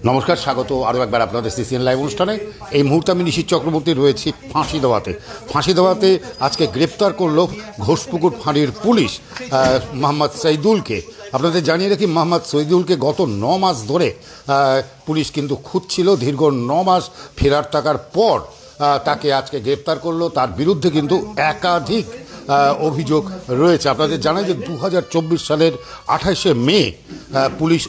নমস্কার, স্বাগত আরও একবার আপনাদের সিসিএন লাইভ অনুষ্ঠানে। এই মুহূর্তে আমি নিশীথ চক্রবর্তী রয়েছি ফাঁসিদেওয়াতে। আজকে গ্রেপ্তার করল ঘোষপুকুর ফাঁড়ির পুলিশ মোহাম্মদ সৈদুলকে। আপনাদের জানিয়ে রাখি, মোহাম্মদ সৈদুলকে গত 9 মাস ধরে পুলিশ কিন্তু খুঁজছিল। দীর্ঘ 9 মাস ফেরার থাকার পর তাকে আজকে গ্রেপ্তার করলো। তার বিরুদ্ধে কিন্তু একাধিক অভিযোগ রয়েছে। আপনাদের জানাই যে 2024 সালের 28শে মে পুলিশ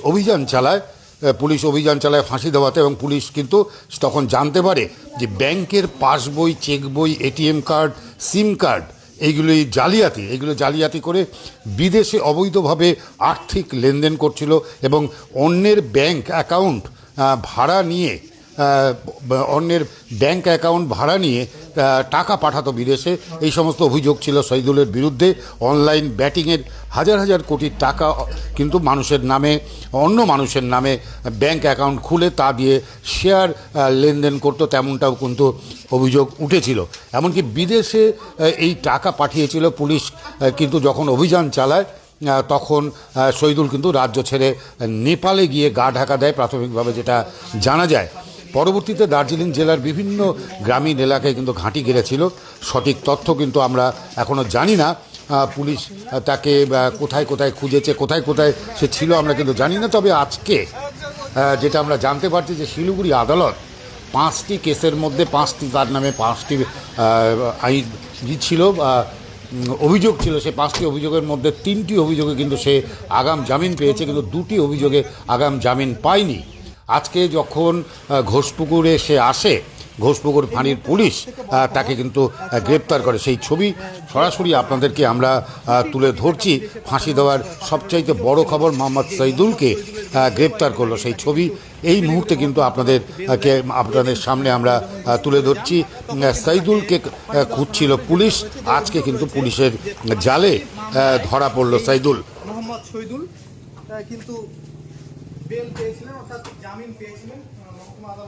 অভিযান চালায় ফাঁসিদেওয়াতে, এবং পুলিশ কিন্তু তখন জানতে পারে যে ব্যাংকের পাসবই, চেক বই, এটিএম কার্ড, সিম কার্ড এগুলো জালিয়াতি করে বিদেশে অবৈধভাবে আর্থিক লেনদেন করছিল এবং অন্যের ব্যাংক অ্যাকাউন্ট ভাড়া নিয়ে টাকা পাঠাতো বিদেশে। এই সমস্ত অভিযোগ ছিল সৈদুলের বিরুদ্ধে। অনলাইন ব্যাটিংয়ের হাজার কোটি টাকা কিন্তু অন্য মানুষের নামে ব্যাংক অ্যাকাউন্ট খুলে তা দিয়ে শেয়ার লেনদেন করতো, তেমনটাও কিন্তু অভিযোগ উঠেছিল। এমনকি বিদেশে এই টাকা পাঠিয়েছিল পুলিশ। কিন্তু যখন অভিযান চালায় তখন সৈদুল কিন্তু রাজ্য ছেড়ে নেপালে গিয়ে গা ঢাকা দেয়, প্রাথমিকভাবে যেটা জানা যায়। পরবর্তীতে দার্জিলিং জেলার বিভিন্ন গ্রামীণ এলাকায় কিন্তু ঘাঁটি গেড়েছিল। সঠিক তথ্য কিন্তু আমরা এখনও জানি না। পুলিশ তাকে কোথায় খুঁজেছে, কোথায় সে ছিল আমরা কিন্তু জানি না। তবে আজকে যেটা আমরা জানতে পারছি যে শিলিগুড়ি আদালত 5টি কেসের মধ্যে তার নামে 5টি অভিযোগ ছিল। সে 5টি অভিযোগের মধ্যে 3টি অভিযোগে কিন্তু সে আগাম জামিন পেয়েছে, কিন্তু 2টি অভিযোগে আগাম জামিন পায়নি। আজকে যখন ঘোষপুকুরে সে আসে, ঘোষপুকুর ফাঁড়ির পুলিশ তাকে কিন্তু গ্রেপ্তার করে। সেই ছবি সরাসরি আপনাদেরকে আমরা তুলে ধরছি। ফাঁসি দেওয়ার সবচাইতে বড় খবর, মোহাম্মদ সৈদুলকে গ্রেপ্তার করলো। সেই ছবি এই মুহূর্তে কিন্তু আপনাদের সামনে আমরা তুলে ধরছি। সৈদুলকে খুঁজছিল পুলিশ, আজকে কিন্তু পুলিশের জালে ধরা পড়লো সৈদুল। মোহাম্মদ সৈদুল কিন্তু বেল পেয়েছিলেন, অর্থাৎ জামিন পেয়েছিলেন মহকুমা আদালত।